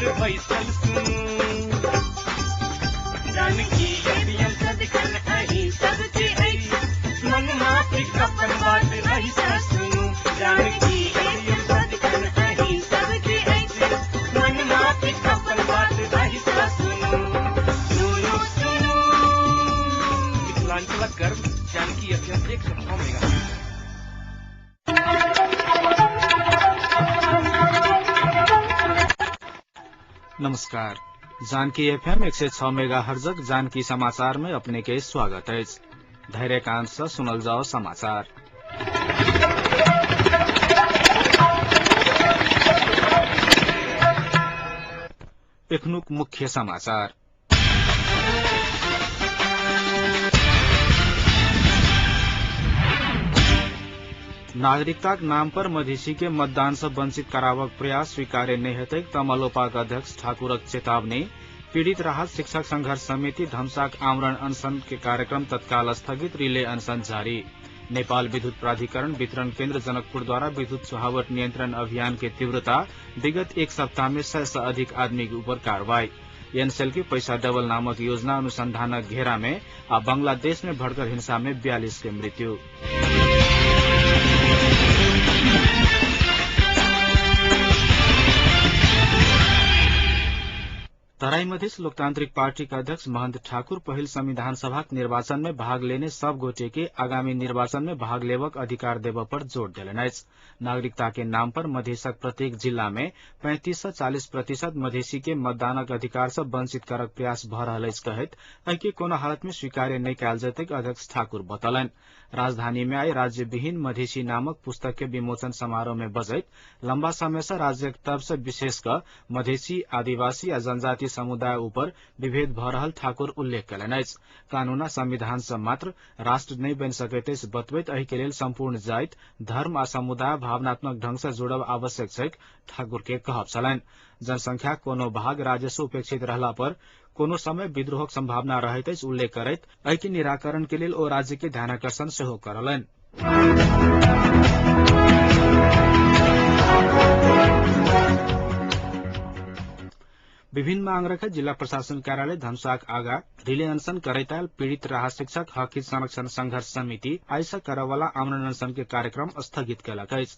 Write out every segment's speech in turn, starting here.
पर बैसल सुनू जानकी एटीएम सदखन अही सबके ऐसी मन माफी कपन बात ऐसा सुनू जानकी एटीएम सदखन अही सबके ऐसी मन माफी कपन बात ऐसा सुनू सुनू सुनू मिथिलांचल गर्व जानकी एटीएम 106 मेगा। नमस्कार, जानकी एफएम 106 मेगा हर्जक जानकी समाचार में अपने के स्वागत है। धैर्य कांत से सुनल जाओ समाचार। एखनुक मुख्य समाचार। नागरिकताक नाम पर मधेसी के मतदान से वंचित करावक प्रयास स्वीकार्य नहीं हेतै तमलोपाक अध्यक्ष ठाकुरक चेतावनी। पीड़ित राहत शिक्षक संघर्ष समिति धमसाक आमरण अनशन के कार्यक्रम तत्काल स्थगित, रिले अनशन जारी। नेपाल विद्युत प्राधिकरण वितरण केन्द्र जनकपुर द्वारा विद्युत चुहावट नियंत्रण अभियान के तीव्रता, विगत एक सप्ताह में 100 से अधिक आदमी के ऊपर कार्रवाई। एनसेल के पैसा डबल नामक योजना अनुसंधान घेरा में और बांग्लादेश में भड़कर हिंसा में 42 के मृत्यु। तराई मधेस लोकतांत्रिक पार्टी का अध्यक्ष महंत ठाकुर पहिल संविधान सभा निर्वाचन में भाग लेने सब गोटे के आगामी निर्वाचन में भाग लेवक अधिकार देव पर जोड़ दिलन। नागरिकता के नाम पर मधेसक प्रत्येक जिला में 35 से 40% मधेसी के मतदानक अधिकार से वंचित करक प्रयास भ रहल कहत ऐके कोनो हालत में स्वीकार्य नहीं कयल जैतक अध्यक्ष ठाकुर बतलन। राजधानी में आई राज्य विहीन मधेसी नामक पुस्तक के विमोचन समारोह में बजैत लंबा समय से राज्य तरफ से विशेषकर मधेसी, आदिवासी आ जनजाति समुदाय ऊपर विभेद भ रहल ठाकुर उल्लेख कयलनि। कानून संविधान से मात्र राष्ट्र नहीं बन सकैत अछि बतबैत एहि के लेल संपूर्ण जाति, धर्म आ समुदाय भावनात्मक ढंग से जोड़ब आवश्यक छै ठाकुर के कहब छलनि। जनसंख्या कोनो भाग राज्य से उपेक्षित रहला पर कोनो समय विद्रोहक संभावना रहैत अछि उल्लेख करैत एहि के निराकरण के लेल ओ राज्य के ध्यानाकर्षण सेहो करलनि। विभिन्न मांग रखत जिला प्रशासन कार्यालय धमसाक आगा रिले अनशन करैताल पीड़ित राहत शिक्षक हक हित संरक्षण संघर्ष समिति आइसा करवाला आमरण अनशन के कार्यक्रम स्थगित कयलक अछि।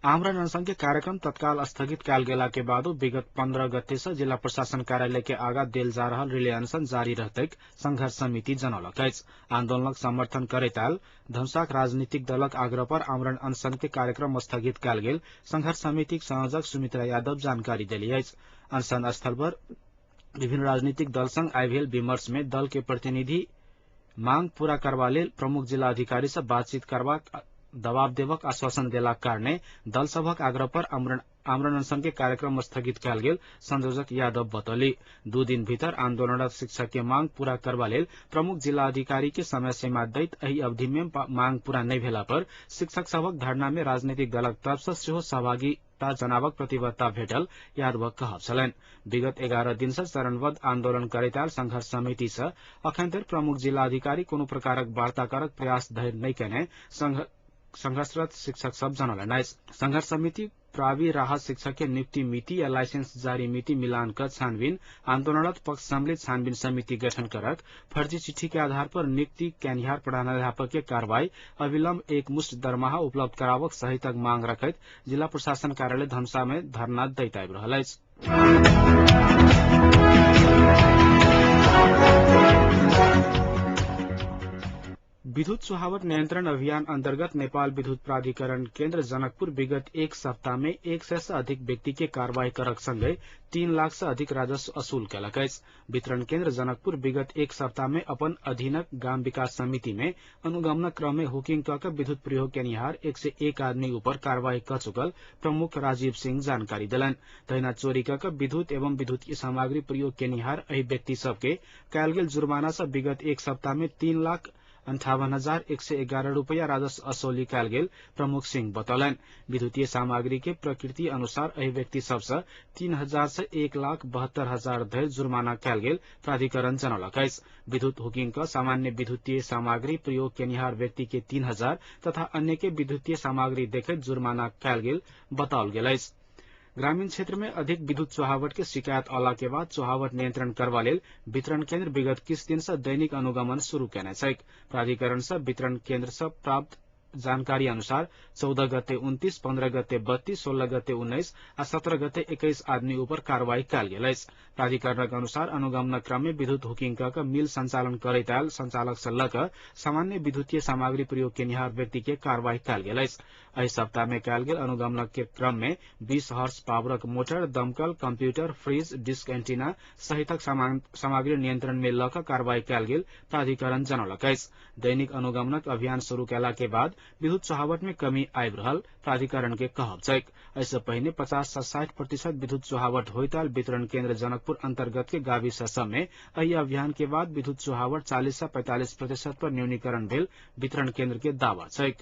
आमरण अनशन के कार्यक्रम तत्काल स्थगित कयल गेला के बादो विगत 15 गते से जिला प्रशासन कार्यालय के आगा देल जा रहल रिले अनशन जारी रहतैक संघर्ष समिति जनौलक अछि। आंदोलनक समर्थन करैताल धमसाक राजनीतिक दलक आग्रह पर आमरण अनशन के कार्यक्रम स्थगित कयल गेल संघर्ष समितिक संयोजक सुमित्रा यादव जानकारी देली अछि। अनशन स्थल पर विभिन्न राजनीतिक दल संग आइ भेल विमर्श में दल के प्रतिनिधि मांग पूरा करबा लेल प्रमुख जिला अधिकारी से बातचीत करबाक दबाव देवक आश्वासन देला कारणे दल सभक आग्रह पर आमरण अनशन के कार्यक्रम स्थगित कयल गेल संयोजक यादव बतौली। 2 दिन भीतर आंदोलनरत शिक्षक के मांग पूरा करबा लेल प्रमुख जिला अधिकारी के समय सीमा दैत एहि अवधि में मांग पूरा नहीं भेला पर शिक्षक सभक धरना में राजनीतिक दलक तरफ से सेहो सहभागिता जनावक प्रतिबद्धता भेटल यादवक कहब छलनि। विगत 11 दिन से चरणबद्ध आंदोलन करैताल संघर्ष समिति से अखन धरि प्रमुख जिला अधिकारी कोनो प्रकारक वार्ता करक प्रयास धरि नहीं कयने संघर्षरत शिक्षक सब जनौलनि। संघर्ष समिति प्रावी राहत शिक्षक के नियुक्ति मिति या लाइसेंस जारी मिति मिलान कर छानबीन, आंदोलनरत पक्ष सम्मिलित छानबीन समिति गठन करक फर्जी चिट्ठी के आधार पर नियुक्ति कैनिहार प्रधानाध्यापक के कार्रवाई अविलंब एक मुश्त दरमाहा उपलब्ध करावक सहितक मांग रखैत जिला प्रशासन कार्यालय धमसा में धरना दैत आबि रहल अछि। विद्युत चुहावट नियंत्रण अभियान अंतर्गत नेपाल विद्युत प्राधिकरण केन्द्र जनकपुर विगत एक सप्ताह में 100 से अधिक व्यक्ति के कार्रवाई करक संगे 3 लाख से अधिक राजस्व असूल कयलक अछि। वितरण केन्द्र जनकपुर विगत एक सप्ताह में अपन अधीनक गाम विकास समिति में अनुगमनक क्रम में हुकिंग कऽ विद्युत प्रयोग केनिहार 101 आदमी ऊपर कार्रवाई कर चुकल प्रमुख राजीव सिंह जानकारी दिलन। तहिना चोरी कऽ विद्युत एवं विद्युतीय सामग्री प्रयोग केनिहार एहि व्यक्ति सबके कयल गेल जुर्माना से विगत एक सप्ताह में 3 लाख 58,111 रूपैयाँ राजस्व असौली कयल गेल प्रमुख सिंह बतौलन। विद्युतीय सामग्री के प्रकृति अनुसार एहि व्यक्ति सबसँ 3,000 से 1,72,000 धरि जुर्माना कयल गेल प्राधिकरण जनौलक अछि। विद्युत हुकिंग क सामान्य विद्युतीय सामग्री प्रयोग केनिहार व्यक्ति के 3,000 तथा अन्य के विद्युतीय सामग्री देखैत जुर्माना कयल गेल बताओल गेल अछि। ग्रामीण क्षेत्र में अधिक विद्युत चोहावट के शिकायत अला के बाद चोहावट नियंत्रण करबा लेल वितरण केंद्र विगत किछ दिन से दैनिक अनुगमन शुरू केने छैक। प्राधिकरण से वितरण केंद्र से प्राप्त जानकारी अनुसार 14 गते 29, 15 गते 32, 16 गते 19 आ 17 गते 21 आदमी ऊपर कार्रवाई कयल गेल अछि। प्राधिकरणक अनुसार अनुगमन क्रम में विद्युत हुकिंग क मिल संचालन करैत आयल संचालक से ल क सामान्य विद्युतीय सामग्री प्रयोग केनिहार व्यक्ति के कार्रवाई कयल गेल अछि। एहि सप्ताह में कयल गेल अनुगमन के क्रम में 20 हॉर्स पावरक मोटर, दमकल, कंप्यूटर, फ्रिज, डिस्क एंटीना सहितक सामग्री नियंत्रण में ल क कार्रवाई कयल गेल प्राधिकरण जनौलक अछि। दैनिक अनुगमनक अभियान शुरू कयला के बाद विद्युत चोहावट में कमी आबि रहल प्राधिकरण के कहब छैक। एहिसँ पहिने 50 से 60% विद्युत चोहावट होइत आयल वितरण केंद्र जनकपुर अंतर्गत के गाविस सब में एहि अभियान के बाद विद्युत चोहावट 40 से 45% पर न्यूनीकरण भेल वितरण केंद्र के दावा छैक।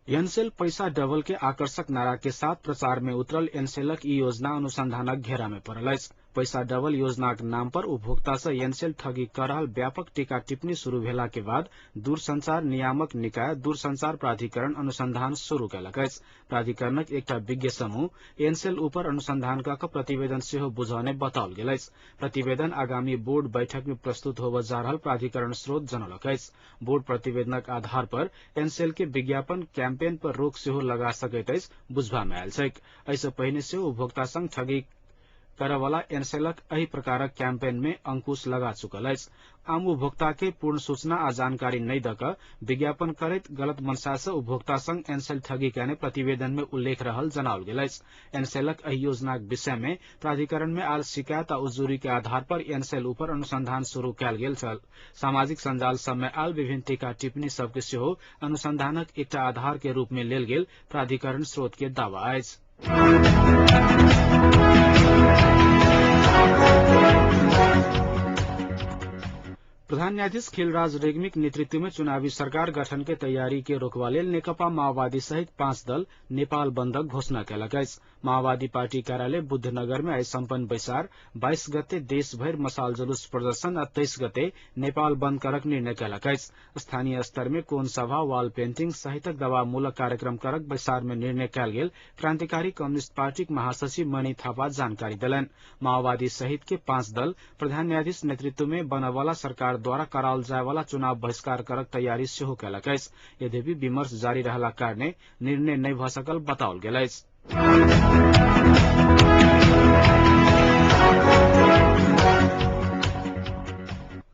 एनसेल पैसा डबल के आकर्षक नारा के साथ प्रचार में उतरल एनसेलक ई योजना अनुसंधानक घेरा में पड़ल अछि। पैसा डबल योजनाक नाम पर उपभोक्ता से एनसेल ठगी कर रहल व्यापक टीका टिप्पणी शुरू भेला के बाद दूरसंचार नियामक निकाय दूरसंचार प्राधिकरण अनुसंधान शुरू कयलक अछि। प्राधिकरणक एकटा विज्ञ समूह एनसेल ऊपर अनुसंधान क प्रतिवेदन सेहो बुझौने बताओल गेल अछि। प्रतिवेदन आगामी बोर्ड बैठक में प्रस्तुत होबय जा रहल प्राधिकरण स्रोत जनौलक अछि। बोर्ड प्रतिवेदनक आधार पर एनसेल के विज्ञापन कैंपेन पर रोक सेहो लगा सकैत अछि बुझबा में आयल छैक। एहिसँ पहिने सेहो उपभोक्ता संग ठगी करयवाला एनसेलक एहि प्रकारक कैंपेन में अंकुश लगा चुकल अछि। आम उपभोक्ता के पूर्ण सूचना आ जानकारी नहीं द क विज्ञापन करैत गलत मनसा से उपभोक्ता संग एनसेल ठगी कयने प्रतिवेदन में उल्लेख रहल जनाओल गेल अछि। एनसेलक एहि योजनाक विषय में प्राधिकरण में आयल शिकायत आ उजुरी के आधार पर एनसेल ऊपर अनुसंधान शुरू कयल गेल छल। सामाजिक संजाल सब में आयल विभिन्न टीका टिप्पणी सबके सेहो अनुसंधानक एकटा आधार के रूप में लेल गेल प्राधिकरण स्रोत के दावा अछि। प्रधान न्यायाधीश खिलराज रेग्मीक नेतृत्व में चुनावी सरकार गठन के तैयारी के रोकबा लेल नेकपा माओवादी सहित 5 दल नेपाल बंदक घोषणा कयलक अछि। माओवादी पार्टी कार्यालय बुद्धनगर में आई सम्पन्न बैसार 22 गते देश भरि मशाल जुलूस प्रदर्शन आ 23 गते नेपाल बंद करक निर्णय कयलक अछि। स्थानीय स्तर में कोन सभा, वाल पेंटिंग सहितक दबावमूलक कार्यक्रम करक बैसार में निर्णय कयल गेल क्रांतिकारी कम्युनिस्ट पार्टीक महासचिव मणि थापा जानकारी देलनि। माओवादी सहित के 5 दल प्रधान न्यायाधीश नेतृत्व में बनयवाला सरकार द्वारा कराओल जाय वाला चुनाव बहिष्कार करक तैयारी सेहो कयलक अछि। यद्यपि विमर्श जारी रहला कारणे निर्णय नहीं भ सकल बताओल गेल अछि।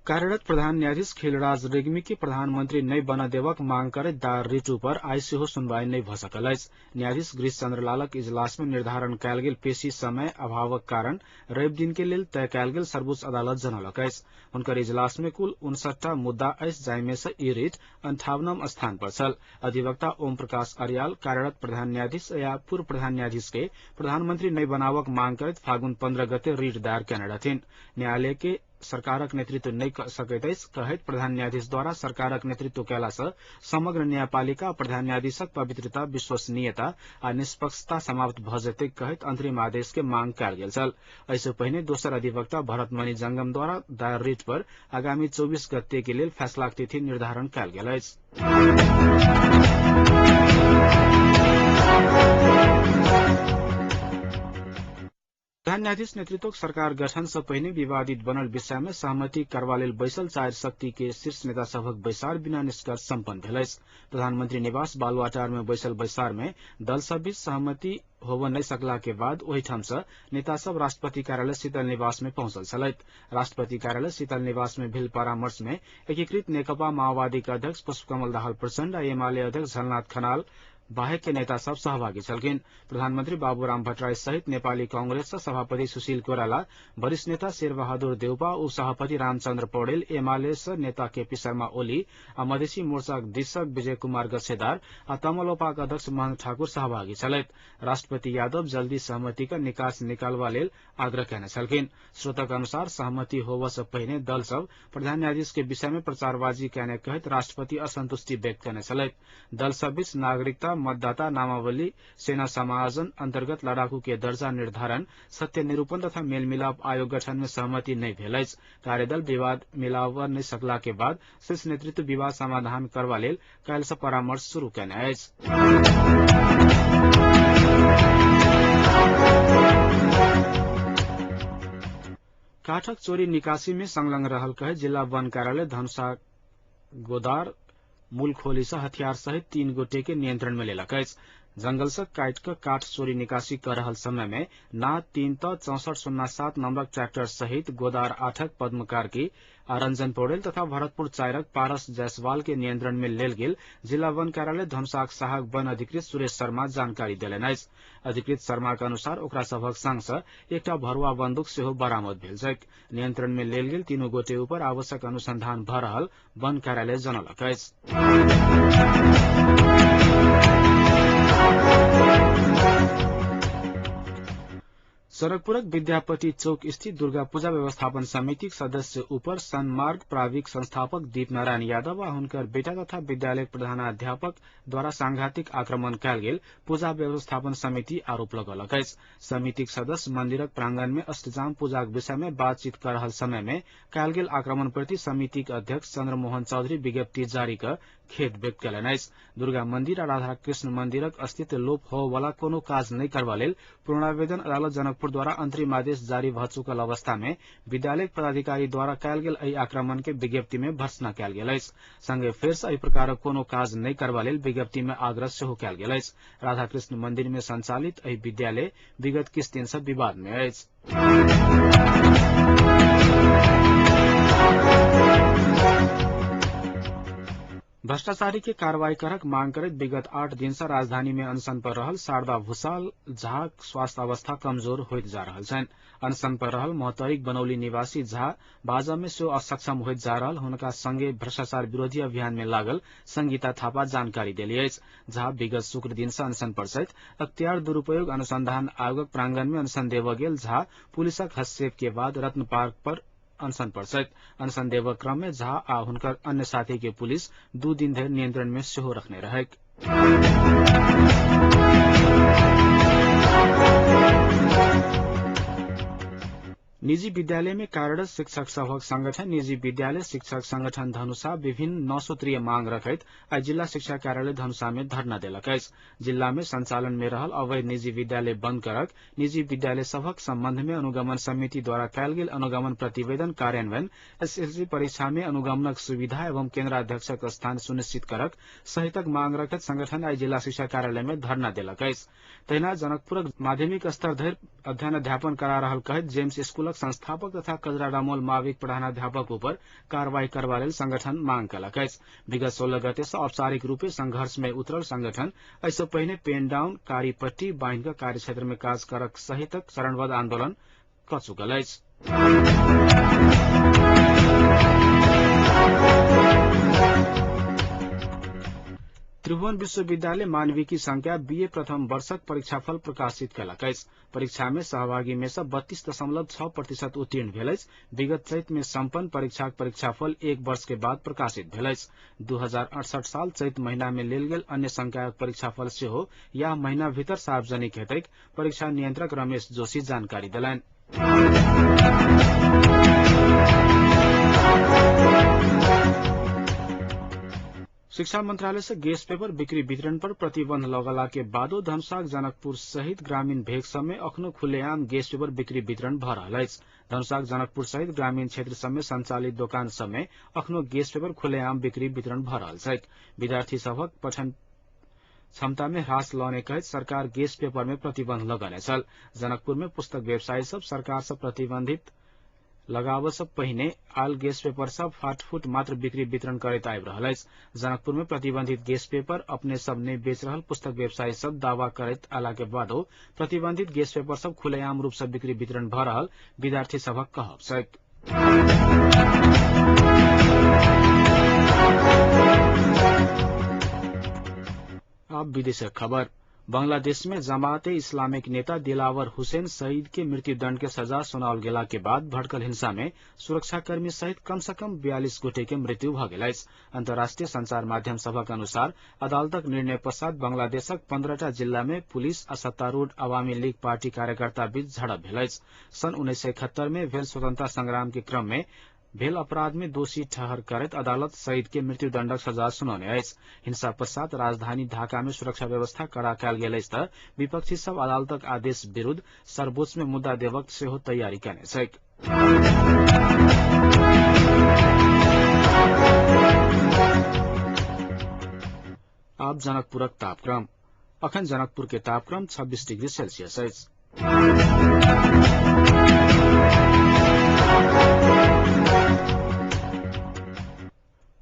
कार्यरत प्रधान न्यायाधीश खिलराज रेग्मी के प्रधानमंत्री नहीं बन देवक मांग करैत दायर रिटू पर आई सेहो सुनवाई नहीं भ सकल अछि। न्यायाधीश गिरीश चंद्र लालक इजलास में निर्धारण कयल गेल पेशी समय अभावक कारण रवि दिन के लेल तय कयल गेल सर्वोच्च अदालत जनौलक अछि। हुनकर इजलास में कुल 59टा मुद्दा अछि, जाहि में से ई रिट 58वां स्थान पर छल। अधिवक्ता ओम प्रकाश अरियाल कार्यरत प्रधान न्यायाधीश या पूर्व प्रधान न्यायाधीश के प्रधानमंत्री नहीं बनावक मांग करैत फागुन 15 गते रिट दायर कयने रहथिन। न्यायालय के सरकारक नेतृत्व नहीं क सकैत अछि कहैत प्रधान न्यायाधीश द्वारा सरकारक नेतृत्व कयला सँ समग्र न्यायपालिका प्रधान न्यायाधीशक पवित्रता, विश्वसनीयता आ निष्पक्षता समाप्त भ जेतैक कहैत अंतरिम आदेश के मांग कयल गेल छल। एहिसँ पहिने दोसर अधिवक्ता भरतमणि जंगम द्वारा दायर रिट पर आगामी 24 गते के लेल फैसलाक तिथि निर्धारण कयल गेल अछि। प्रधान न्यायाधीश नेतृत्वक सरकार गठन से पहिने विवादित बनल विषय में सहमति करबा लेल बैसल 4 शक्ति के शीर्ष नेता सभक बैसार बिना निष्कर्ष सम्पन्न भेल अछि। प्रधानमंत्री निवास बालुआटार में बैसल बैसार में दल सब बीच सहमति होबय नहीं सकला के बाद ओहिठाम से नेता सब राष्ट्रपति कार्यालय शीतल निवास में पहुंचल छलथि। राष्ट्रपति कार्यालय शीतल निवास में भेल परामर्श में एकीकृत नेकपा माओवादी के अध्यक्ष पुष्पकमल दाहाल प्रचण्ड आ एमाले अध्यक्ष झलनाथ खनाल बाहेक के नेता सब सहभागी छलकिन। प्रधानमन्त्री बाबुराम भट्टराई सहित नेपाली कांग्रेस सभापति सुशील कोइराला, वरिष्ठ नेता शेरबहादुर देउपा, उपसभापति रामचन्द्र पौडेल, एमाले नेता केपी शर्मा ओली आ मधेसी मोर्चा अध्यक्ष विजय कुमार गच्छेदार आ तमलोपाका अध्यक्ष महंत ठाकुर सहभागी छलैत। राष्ट्रपति यादव जल्दी सहमति का निकास निकालवा लेल आग्रह कैने छलकिन। स्रोतक अनुसार सहमति होबस पहिने दल सब प्रधान न्यायाधीश के विषय में प्रचारबाजी कैने कहत राष्ट्रपति असंतुष्टि व्यक्त कैने छलैत। दल सब बीच नागरिकता, मतदाता नामावली, सेना समायोजन अंतर्गत लड़ाकू के दर्जा निर्धारण, सत्य निरूपण तथा मेलमिलाप आयोग गठन में सहमति नहीं भेल अछि। कार्यदल विवाद मिलाव नहीं सकला के बाद शीर्ष नेतृत्व विवाद समाधान करवा लेल काल्हि से परामर्श शुरू कैने अछि। काठक चोरी निकासी में संलग्न रहल कहे जिला वन कार्यालय धनुषा गोदार मूलखोली से हथियार सहित 3 गोटे के नियंत्रण में लेलक अछि। जंगल से काट कर काठ चोरी निकासी कर रहल समय में ना 3-6407 नंबरक ट्रैक्टर सहित गोदार 8 पद्म कार्की, रंजन पौडेल तथा भरतपुर 4 पारस जायसवाल के नियंत्रण में लेल गेल जिला वन कार्यालय धनुषाक सहायक वन अधिकृत सुरेश शर्मा जानकारी देलनि अछि। अधिकृत शर्मा के अनुसार ओकरा सभक संग से एकटा भरुआ बंदूक सेहो बरामद भेल छैक। नियंत्रण में लेल गेल 3 गोटे ऊपर आवश्यक अनुसंधान भ रहल वन कार्यालय जनौलक अछि। सड़कपुरक विद्यापति चौक स्थित दुर्गा पूजा व्यवस्थापन समिति सदस्य ऊपर सन्मार्ग प्राविक संस्थापक दीप नारायण यादव आ हुनकर बेटा तथा विद्यालय प्रधानाध्यापक द्वारा सांघातिक आक्रमण कयल गेल पूजा व्यवस्थापन समिति आरोप लगौलक अछि। समितिक सदस्य मंदिरक प्रांगण में अष्टजाम पूजाक विषय में बातचीत कर रहल समय में कयल गेल आक्रमण प्रति समितिक अध्यक्ष चंद्रमोहन चौधरी विज्ञप्ति जारी कर खेद व्यक्त कयलनि अछि। दुर्गा मंदिर आ राधा कृष्ण मंदिरक अस्तित्व लोप होबय वाला कोनो काज नहीं करबा लेल पूर्णावेदन अदालत जनकपुर द्वारा अंतरिम आदेश जारी भ चुकल अवस्था में विद्यालय पदाधिकारी द्वारा कयल गेल एहि आक्रमण के विज्ञप्ति में भर्त्सना कयल गेल अछि। संगे फेर से एहि प्रकारक कोनो काज नहीं करबा लेल विज्ञप्ति में आग्रह सेहो कयल गेल अछि। राधा कृष्ण मंदिर में संचालित एहि विद्यालय विगत किछु दिन से विवाद में अछि। भ्रष्टाचारी के कार्रवाई करक मांग करत विगत 8 दिन से राजधानी में अनशन पर रहल शारदा भूषाल झा स्वास्थ्य अवस्था कमजोर होइत जा रहल छनि। अनशन पर रहल मोहतरीक बनौली निवासी झा बाजा में सेहो असक्षम होइत जा रहल हुनका संगे भ्रष्टाचार विरोधी अभियान में लागल संगीता थापा जानकारी देली अछि। झा विगत शुक्र दिन से अनशन पर छथि। अख्तियार दुरूपयोग अनुसंधान आयोगक प्रांगण में अनशन देव गेल झा पुलिसक हस्तक्षेप के बाद रत्न पार्क पर अनशन पर छथि। अनशन देवक क्रम में झा आ हुनकर अन्य साथी के पुलिस 2 दिन धरि नियंत्रण में सेहो रखने रहेक। निजी विद्यालय में कार्यरत शिक्षक सभक संगठन निजी विद्यालय शिक्षक संगठन धनुषा विभिन्न 9 सूत्रीय मांग रखैत आई जिला शिक्षा कार्यालय धनुषा में धरना देलक अछि। जिला में संचालन में रहल अवैध निजी विद्यालय बंद करक निजी विद्यालय सभक संबंध में अनुगमन समिति द्वारा कयल गेल अनुगमन प्रतिवेदन कार्यान्वयन, एसएससी परीक्षा में अनुगमनक सुविधा एवं केन्द्राध्यक्षक स्थान सुनिश्चित करक सहितक मांग रखैत संगठन आई जिला शिक्षा कार्यालय में धरना देलक अछि। तहिना जनकपुरक माध्यमिक स्तर धरि अध्ययन अध्यापन करा रहल कहैत जेम्स स्कूलक संस्थापक तथा कजरा डामोल माविक प्रधानाध्यापक ऊपर कार्रवाई करबा लेल संगठन मांग कयलक अछि। विगत 16 गते से औपचारिक रूपे संघर्ष में उतरल संगठन एहिसँ पहिने पेन डाउन, कारी पट्टी बांधि कऽ कार्यक्षेत्र में काज करक सहितक चरणबद्ध आंदोलन कऽ चुकल अछि। त्रिभुवन विश्वविद्यालय मानविकी संख्या बीए प्रथम वर्षक परीक्षाफल प्रकाशित कयलक अछि। परीक्षा में सहभागी में से 32.6% उत्तीर्ण भेल अछि। विगत चैत में संपन्न परीक्षाक परीक्षाफल 1 वर्ष के बाद प्रकाशित भेल अछि। 2068 साल चैत महीना में लेल गेल अन्य संकायक परीक्षाफल सेहो यह महीना भीतर सार्वजनिक हेतैक परीक्षा नियंत्रक रमेश जोशी जानकारी देलनि। शिक्षा मंत्रालय से गैस पेपर बिक्री वितरण पर प्रतिबंध लगला के बादो धनुषाक जनकपुर सहित ग्रामीण भेग सब में अखनो खुलेआम गैस पेपर बिक्री वितरण भ रहल अछि। धनुषाक जनकपुर सहित ग्रामीण क्षेत्र सब में संचालित दोकान सब में अखनो गैस पेपर खुलेआम बिक्री वितरण भ रहल छैक। विद्यार्थी सभक पठन क्षमता में ह्रास लौने कहैत सरकार गैस पेपर में प्रतिबंध लगौने छल। जनकपुर में पुस्तक व्यवसायी सब सरकार से प्रतिबंधित लगावस पहिने आल गेस पेपर सब फाटफूट मात्र बिक्री वितरण करैत आबि रहल अछि। जनकपुर में प्रतिबंधित गेस पेपर अपने सब ने बेच रहल पुस्तक व्यवसायी सब दावा करैत आला के बादो प्रतिबंधित गेस पेपर सब खुलेआम रूप से बिक्री वितरण भ रहल विद्यार्थी सभक कहब छैक। अब विदेशक खबर। बांग्लादेश में जमाते इस्लामिक नेता दिलावर हुसैन शहीद के मृत्युदंड के सजा सुनाओल गेला के बाद भड़कल हिंसा में सुरक्षाकर्मी सहित कम से कम 42 गोटे के मृत्यु भ गेल अछि। अंतर्राष्ट्रीय संचार माध्यम सभक अनुसार अदालतक निर्णय पश्चात बांग्लादेशक 15टा जिला में पुलिस आ सत्तारूढ़ अवामी लीग पार्टी कार्यकर्ता बीच झड़प भेल अछि। सन 1971 में भेल स्वतंत्रता संग्राम के क्रम में भेल अपराध में दोषी ठहर करैत अदालत शहीद के मृत्युदंडक सजा सुनौने अछि। हिंसा पश्चात राजधानी ढाका में सुरक्षा व्यवस्था कड़ा कयल गेल अछि त विपक्षी सब अदालतक आदेश विरूद्ध सर्वोच्च में मुद्दा देवक सेहो तैयारी कयने छैक। अब जनकपुरक तापक्रम। अखन जनकपुर के तापक्रम 26 डिग्री सेल्सियस अछि।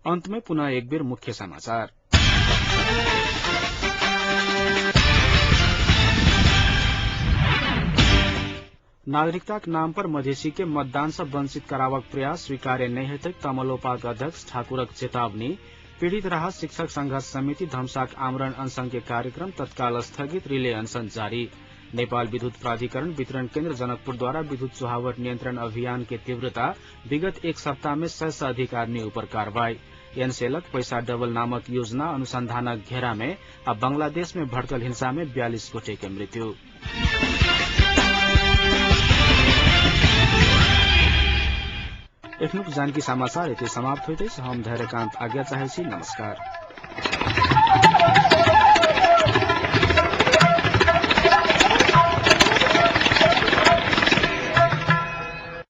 अंत में पुनः एक बेर मुख्य समाचार। नागरिकताक नाम पर मधेसी के मतदान से वंचित करावक प्रयास स्वीकार्य नहीं हेतै तमलोपाक अध्यक्ष ठाकुरक चेतावनी। पीड़ित राहत शिक्षक संघर्ष समिति धमसाक आमरण अनशन के कार्यक्रम तत्काल स्थगित, रिले अनशन जारी। नेपाल विद्युत प्राधिकरण वितरण केन्द्र जनकपुर द्वारा विद्युत चुहावट नियंत्रण अभियान के तीव्रता, विगत एक सप्ताह में 100 से अधिक आदमी ऊपर कार्रवाई। एनसेलक पैसा डबल नामक योजना अनुसंधानक घेरा में अब बांग्लादेश में भड़कल हिंसा में 42 गोटे के मृत्यु। एखनुक जानकी समाचार एते समाप्त होइत अछि। हम धैर्यकांत आज्ञा चाहै छी। नमस्कार।